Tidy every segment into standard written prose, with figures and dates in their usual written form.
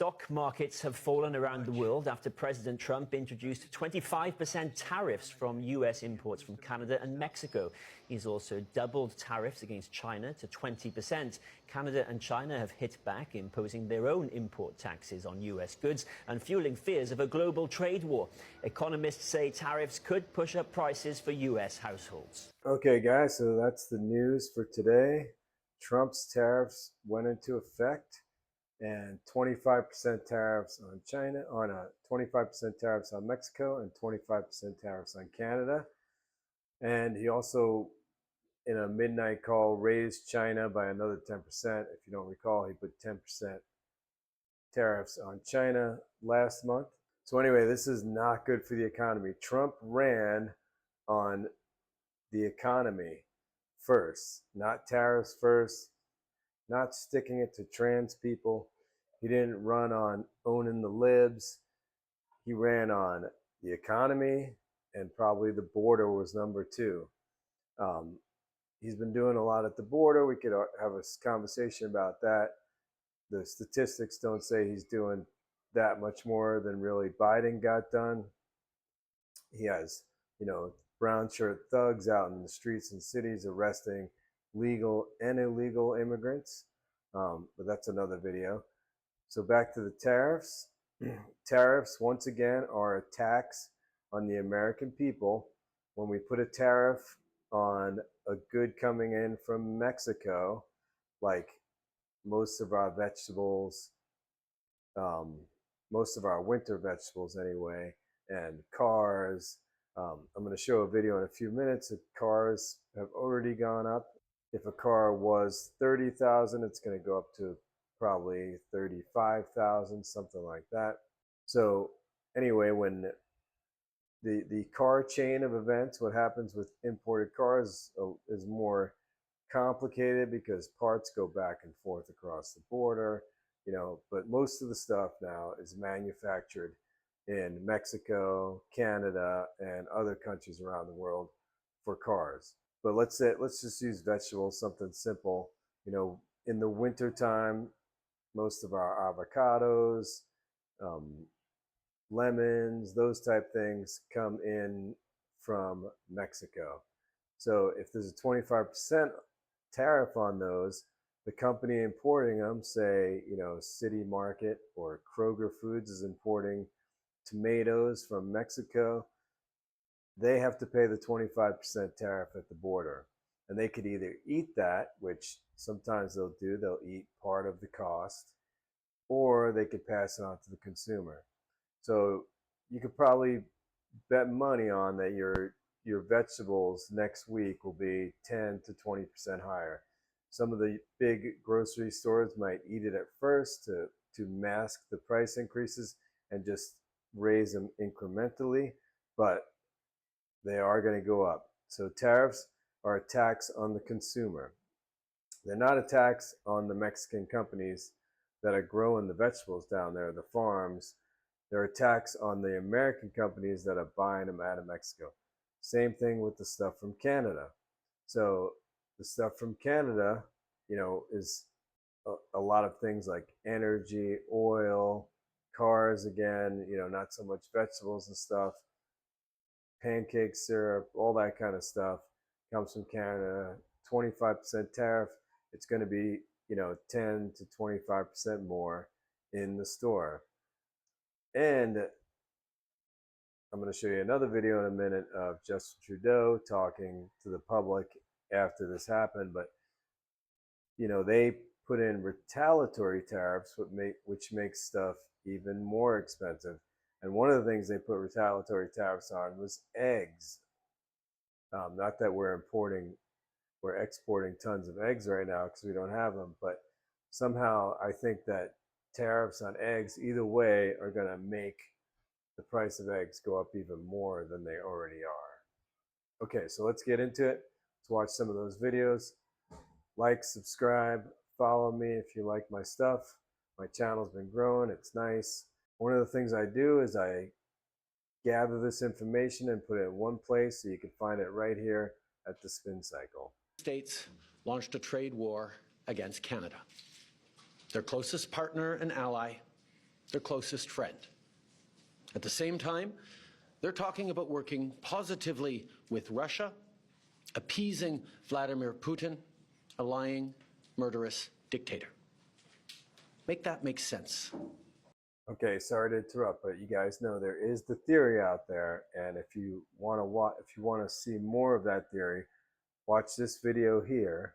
Stock markets have fallen around the world after President Trump introduced 25% tariffs from U.S. imports from Canada and Mexico. He's also doubled tariffs against China to 20%. Canada and China have hit back, imposing their own import taxes on U.S. goods and fueling fears of a global trade war. Economists say tariffs could push up prices for U.S. households. Okay, guys, so that's the news for today. Trump's tariffs went into effect, and 25% tariffs on China, 25% tariffs on Mexico, and 25% tariffs on Canada. And he also, in a midnight call, raised China by another 10%. If you don't recall, he put 10% tariffs on China last month. So anyway, this is not good for the economy. Trump ran on the economy first, not tariffs first, not sticking it to trans people. He didn't run on owning the libs. He ran on the economy, and probably the border was number two. He's been doing a lot at the border. We could have a conversation about that. The statistics don't say he's doing that much more than really Biden got done. He has, brown shirt thugs out in the streets and cities arresting legal and illegal immigrants. But that's another video. So back to the tariffs. Tariffs, once again, are a tax on the American people. When we put a tariff on a good coming in from Mexico, like most of our vegetables, most of our winter vegetables anyway, and cars. I'm going to show a video in a few minutes that cars have already gone up. If a car was $30,000, it's going to go up to probably $35,000, something like that. So anyway, when the car chain of events, what happens with imported cars is more complicated because parts go back and forth across the border, but most of the stuff now is manufactured in Mexico, Canada, and other countries around the world for cars. But let's just use vegetables, something simple. In the winter time, most of our avocados, lemons, those type things come in from Mexico. So if there's a 25% tariff on those, the company importing them, say, City Market or Kroger Foods is importing tomatoes from Mexico, they have to pay the 25% tariff at the border. And they could either eat that, which sometimes they'll do, they'll eat part of the cost, or they could pass it on to the consumer. So you could probably bet money on that your vegetables next week will be 10 to 20% higher. Some of the big grocery stores might eat it at first to mask the price increases and just raise them incrementally, but they are going to go up. So tariffs are a tax on the consumer. They're not a tax on the Mexican companies that are growing the vegetables down there, the farms. They're a tax on the American companies that are buying them out of Mexico. Same thing with the stuff from Canada. So the stuff from Canada, is a lot of things like energy, oil, cars again, not so much vegetables and stuff. Pancake syrup, all that kind of stuff comes from Canada. 25% tariff, it's going to be, 10 to 25% more in the store. And I'm going to show you another video in a minute of Justin Trudeau talking to the public after this happened. But, they put in retaliatory tariffs, which makes stuff even more expensive. And one of the things they put retaliatory tariffs on was eggs. Not that we're exporting tons of eggs right now because we don't have them, but somehow I think that tariffs on eggs, either way, are going to make the price of eggs go up even more than they already are. Okay, so let's get into it. Let's watch some of those videos. Like, subscribe, follow me if you like my stuff. My channel's been growing, it's nice. One of the things I do is I gather this information and put it in one place so you can find it right here at the Spin Cycle. States launched a trade war against Canada, their closest partner and ally, their closest friend. At the same time, they're talking about working positively with Russia, appeasing Vladimir Putin, a lying, murderous dictator. Make that make sense. Okay, sorry to interrupt, but you guys know there is the theory out there, and if you want to see more of that theory, watch this video here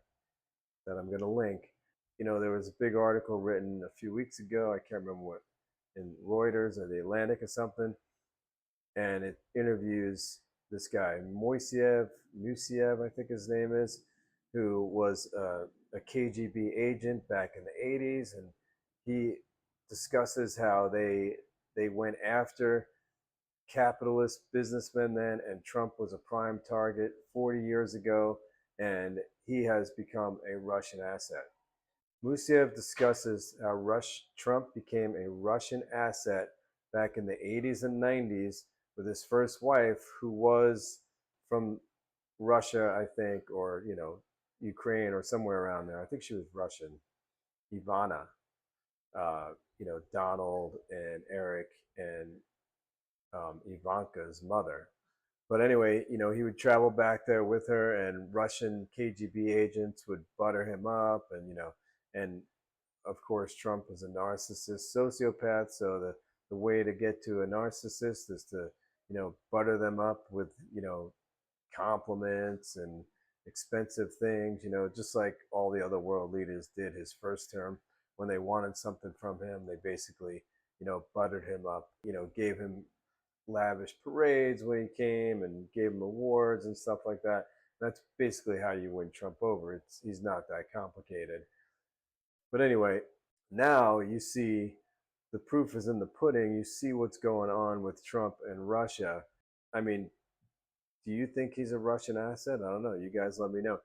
that I'm going to link. You know, there was a big article written a few weeks ago, I can't remember what, in Reuters or the Atlantic or something, and it interviews this guy, Musiev, I think his name is, who was a KGB agent back in the 80s, and he discusses how they went after capitalist businessmen then, and Trump was a prime target 40 years ago, and he has become a Russian asset. Musiev discusses how Trump became a Russian asset back in the 80s and 90s with his first wife, who was from Russia, I think, or, you know, Ukraine or somewhere around there. I think she was Russian, Ivana. You know, Donald and Eric and Ivanka's mother. But anyway, you know, he would travel back there with her, and Russian KGB agents would butter him up, and, you know, and of course, Trump is a narcissist, sociopath. So the way to get to a narcissist is to, you know, butter them up with, you know, compliments and expensive things, you know, just like all the other world leaders did his first term. When they wanted something from him, they basically, you know, buttered him up, you know, gave him lavish parades when he came and gave him awards and stuff like that. That's basically how you win Trump over. He's not that complicated. But anyway, now you see the proof is in the pudding. You see what's going on with Trump and Russia. I mean, do you think he's a Russian asset? I don't know. You guys let me know.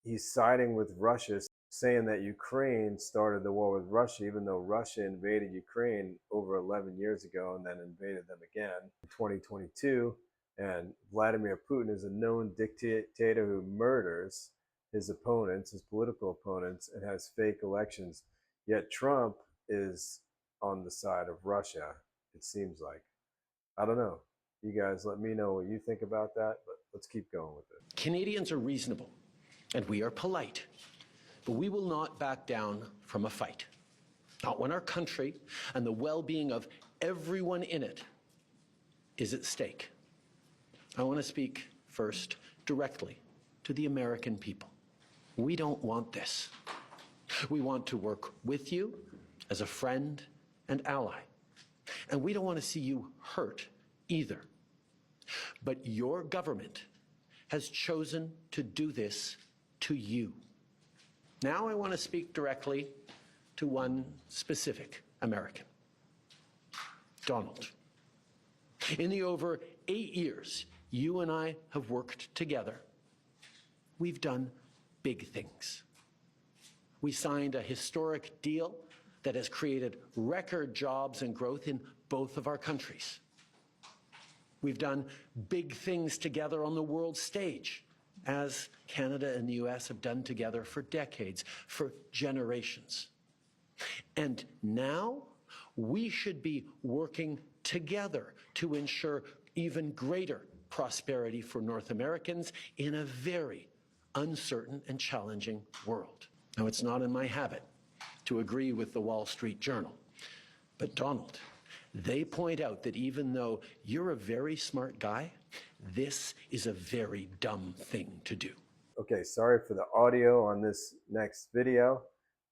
He's siding with Russia, saying that Ukraine started the war with Russia, even though Russia invaded Ukraine over 11 years ago and then invaded them again in 2022. And Vladimir Putin is a known dictator who murders his opponents, his political opponents, and has fake elections. Yet Trump is on the side of Russia, it seems like. I don't know. You guys let me know what you think about that, but let's keep going with it. Canadians are reasonable, and we are polite. But we will not back down from a fight. Not when our country and the well-being of everyone in it is at stake. I want to speak first directly to the American people. We don't want this. We want to work with you as a friend and ally. And we don't want to see you hurt either. But your government has chosen to do this to you. Now I want to speak directly to one specific American, Donald. In the over 8 years you and I have worked together, we've done big things. We signed a historic deal that has created record jobs and growth in both of our countries. We've done big things together on the world stage, as Canada and the US have done together for decades, for generations. And now we should be working together to ensure even greater prosperity for North Americans in a very uncertain and challenging world. Now, it's not in my habit to agree with the Wall Street Journal, but Donald, they point out that even though you're a very smart guy, this is a very dumb thing to do. Okay, sorry for the audio on this next video,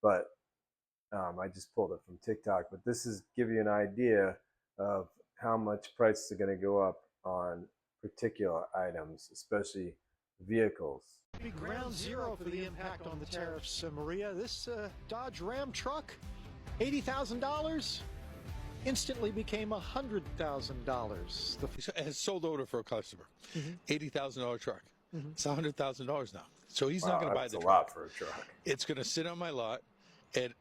but I just pulled it from TikTok. But this is give you an idea of how much prices are going to go up on particular items, especially vehicles. Ground zero for the impact on the tariffs, Maria. This Dodge Ram truck, $80,000, instantly became $100,000. It's sold order for a customer. $80,000 truck. It's $100,000 now. So he's not going to buy the truck. That's a lot for a truck. It's going to sit on my lot at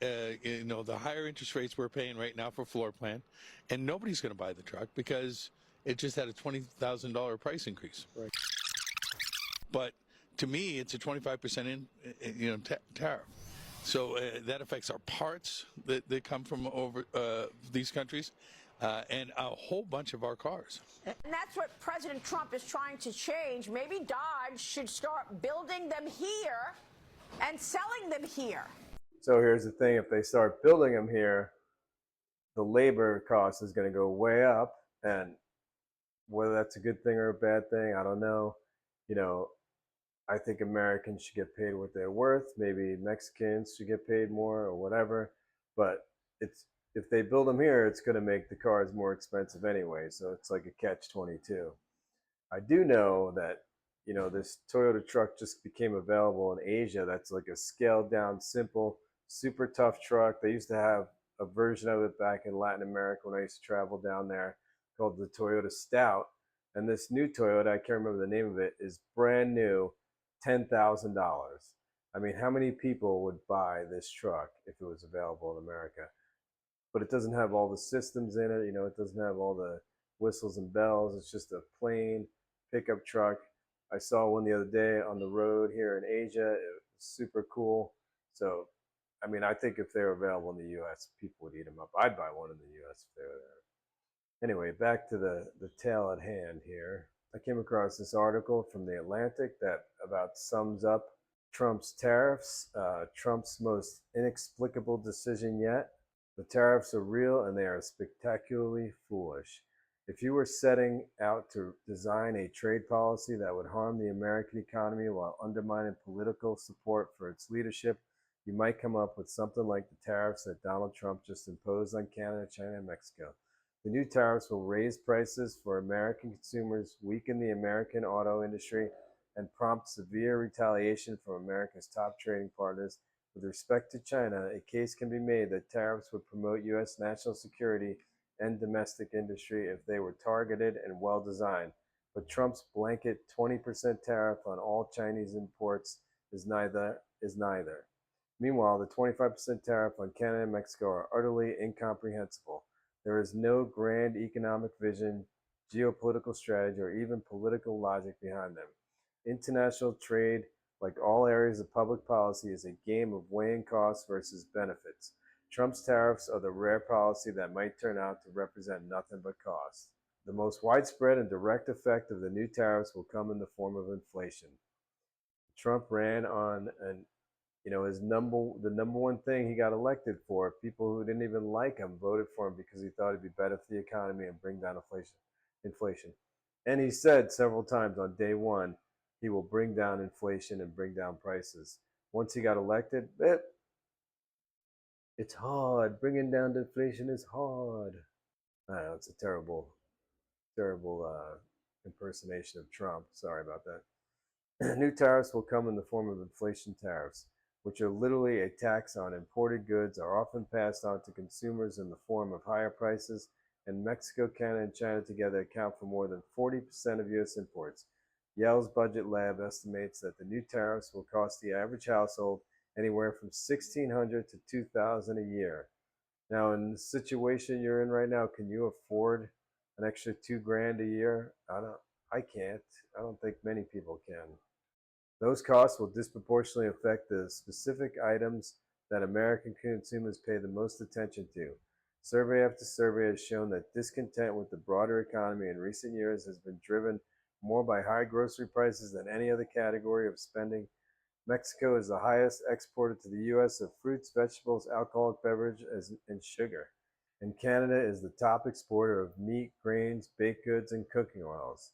you know, the higher interest rates we're paying right now for floor plan, and nobody's going to buy the truck because it just had a $20,000 price increase. Right. But to me, it's a 25% tariff. So that affects our parts that come from over these countries and a whole bunch of our cars. And that's what President Trump is trying to change. Maybe Dodge should start building them here and selling them here. So here's the thing, if they start building them here, the labor cost is going to go way up, and whether that's a good thing or a bad thing, I don't know. You know, I think Americans should get paid what they're worth. Maybe Mexicans should get paid more or whatever. But it's if they build them here, it's going to make the cars more expensive anyway. So it's like a catch-22. I do know that, you know, this Toyota truck just became available in Asia. That's like a scaled down, simple, super tough truck. They used to have a version of it back in Latin America when I used to travel down there, called the Toyota Stout. And this new Toyota, I can't remember the name of it, is brand new, $10,000. I mean, how many people would buy this truck if it was available in America? But it doesn't have all the systems in it. You know, it doesn't have all the whistles and bells. It's just a plain pickup truck. I saw one the other day on the road here in Asia. It was super cool. So, I mean, I think if they're available in the U.S., people would eat them up. I'd buy one in the U.S. if they were there. Anyway, back to the tale at hand here. I came across this article from The Atlantic that about sums up Trump's tariffs, Trump's most inexplicable decision yet. The tariffs are real and they are spectacularly foolish. If you were setting out to design a trade policy that would harm the American economy while undermining political support for its leadership, you might come up with something like the tariffs that Donald Trump just imposed on Canada, China, and Mexico. The new tariffs will raise prices for American consumers, weaken the American auto industry, and prompt severe retaliation from America's top trading partners. With respect to China, a case can be made that tariffs would promote U.S. national security and domestic industry if they were targeted and well designed. But Trump's blanket 20% tariff on all Chinese imports is neither. Meanwhile, the 25% tariff on Canada and Mexico are utterly incomprehensible. There is no grand economic vision, geopolitical strategy, or even political logic behind them. International trade, like all areas of public policy, is a game of weighing costs versus benefits. Trump's tariffs are the rare policy that might turn out to represent nothing but cost. The most widespread and direct effect of the new tariffs will come in the form of inflation. Trump ran on the number one thing he got elected for. People who didn't even like him voted for him because he thought it'd be better for the economy and bring down inflation. And he said several times on day one, he will bring down inflation and bring down prices. Once he got elected, it's hard. Bringing down inflation is hard. I don't know, it's a terrible impersonation of Trump. Sorry about that. New tariffs will come in the form of inflation tariffs, which are literally a tax on imported goods, are often passed on to consumers in the form of higher prices, and Mexico, Canada, and China together account for more than 40% of U.S. imports. Yale's Budget Lab estimates that the new tariffs will cost the average household anywhere from $1,600 to $2,000 a year. Now, in the situation you're in right now, can you afford an extra $2,000 a year? I can't. I don't think many people can. Those costs will disproportionately affect the specific items that American consumers pay the most attention to. Survey after survey has shown that discontent with the broader economy in recent years has been driven more by high grocery prices than any other category of spending. Mexico is the highest exporter to the U.S. of fruits, vegetables, alcoholic beverages, and sugar. And Canada is the top exporter of meat, grains, baked goods, and cooking oils.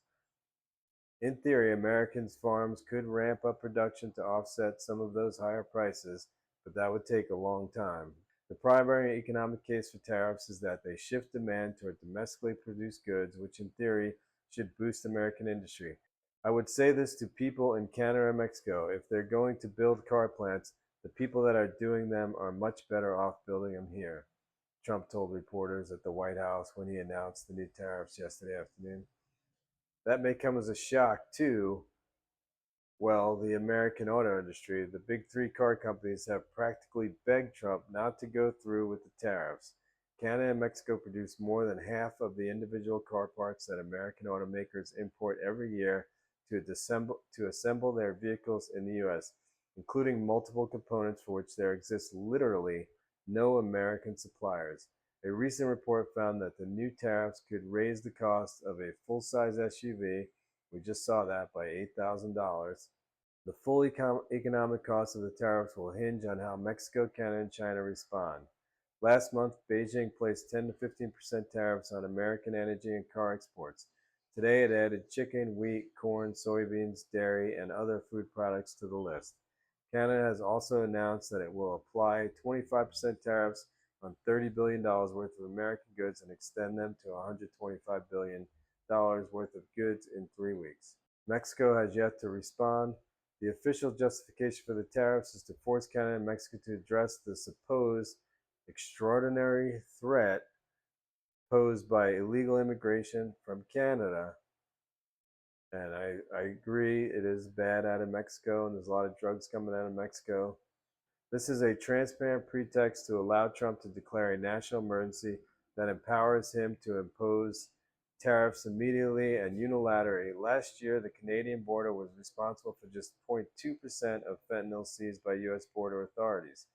In theory, Americans' farms could ramp up production to offset some of those higher prices, but that would take a long time. The primary economic case for tariffs is that they shift demand toward domestically produced goods, which in theory should boost American industry. I would say this to people in Canada and Mexico. If they're going to build car plants, the people that are doing them are much better off building them here, Trump told reporters at the White House when he announced the new tariffs yesterday afternoon. That may come as a shock to, well, the American auto industry. The big three car companies have practically begged Trump not to go through with the tariffs. Canada and Mexico produce more than half of the individual car parts that American automakers import every year to assemble their vehicles in the U.S. including multiple components for which there exists literally no American suppliers. A recent report found that the new tariffs could raise the cost of a full-size SUV, we just saw that, by $8,000. The full economic cost of the tariffs will hinge on how Mexico, Canada, and China respond. Last month, Beijing placed 10 to 15% tariffs on American energy and car exports. Today, it added chicken, wheat, corn, soybeans, dairy, and other food products to the list. Canada has also announced that it will apply 25% tariffs on $30 billion worth of American goods and extend them to $125 billion worth of goods in 3 weeks. Mexico has yet to respond. The official justification for the tariffs is to force Canada and Mexico to address the supposed extraordinary threat posed by illegal immigration from Canada. And I agree, it is bad out of Mexico, and there's a lot of drugs coming out of Mexico. This is a transparent pretext to allow Trump to declare a national emergency that empowers him to impose tariffs immediately and unilaterally. Last year, the Canadian border was responsible for just 0.2% of fentanyl seized by U.S. border authorities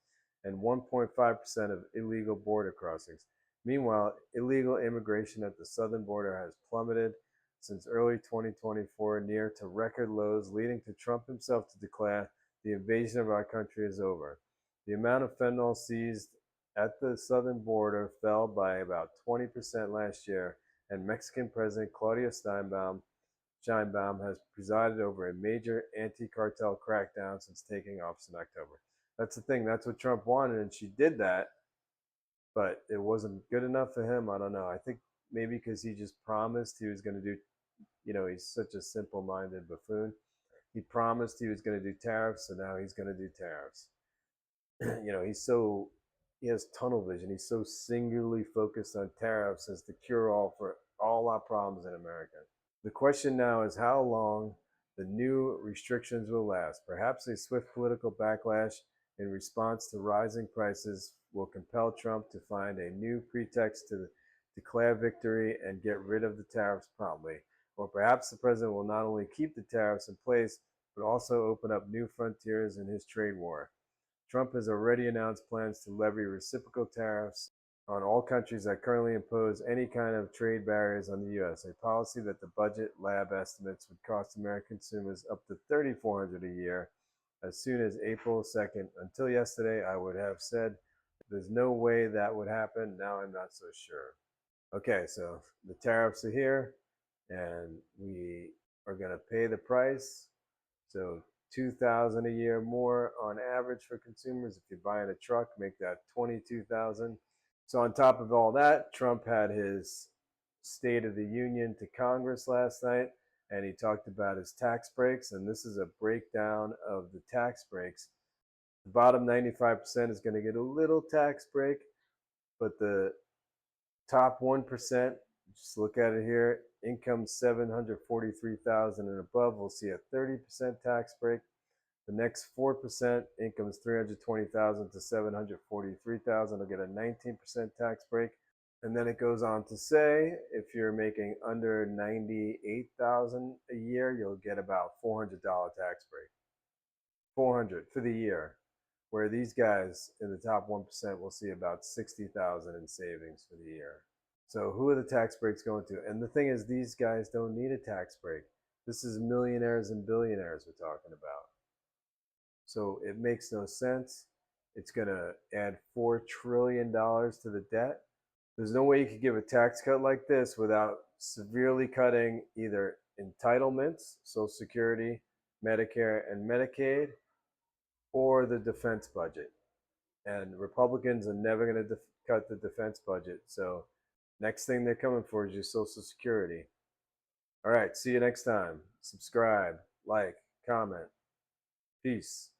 and 1.5% of illegal border crossings. Meanwhile, illegal immigration at the southern border has plummeted since early 2024 near to record lows, leading to Trump himself to declare the invasion of our country is over. The amount of fentanyl seized at the southern border fell by about 20% last year, and Mexican President Claudia Sheinbaum has presided over a major anti-cartel crackdown since taking office in October. That's the thing. That's what Trump wanted, and she did that, but it wasn't good enough for him. I don't know. I think maybe because he just promised he was going to do, he's such a simple-minded buffoon. He promised he was going to do tariffs, so now he's going to do tariffs. He has tunnel vision. He's so singularly focused on tariffs as the cure-all for all our problems in America. The question now is how long the new restrictions will last. Perhaps a swift political backlash in response to rising prices will compel Trump to find a new pretext to declare victory and get rid of the tariffs promptly. Or perhaps the president will not only keep the tariffs in place, but also open up new frontiers in his trade war. Trump has already announced plans to levy reciprocal tariffs on all countries that currently impose any kind of trade barriers on the U.S., a policy that the budget lab estimates would cost American consumers up to $3,400 a year as soon as April 2nd. Until yesterday, I would have said there's no way that would happen. Now I'm not so sure. Okay, so the tariffs are here, and we are going to pay the price. So $2,000 a year more on average for consumers. If you're buying a truck, make that $22,000. So on top of all that, Trump had his State of the Union to Congress last night, and he talked about his tax breaks, and this is a breakdown of the tax breaks. The bottom 95% is going to get a little tax break, but the top 1%, just look at it here, income $743,000 and above will see a 30% tax break. The next 4%, incomes $320,000 to $743,000 will get a 19% tax break. And then it goes on to say, if you're making under $98,000 a year, you'll get about $400 tax break. $400 for the year, where these guys in the top 1% will see about $60,000 in savings for the year. So who are the tax breaks going to? And the thing is, these guys don't need a tax break. This is millionaires and billionaires we're talking about. So it makes no sense. It's going to add $4 trillion to the debt. There's no way you could give a tax cut like this without severely cutting either entitlements, Social Security, Medicare, and Medicaid, or the defense budget. And Republicans are never going to cut the defense budget. So next thing they're coming for is your Social Security. All right, see you next time. Subscribe, like, comment. Peace.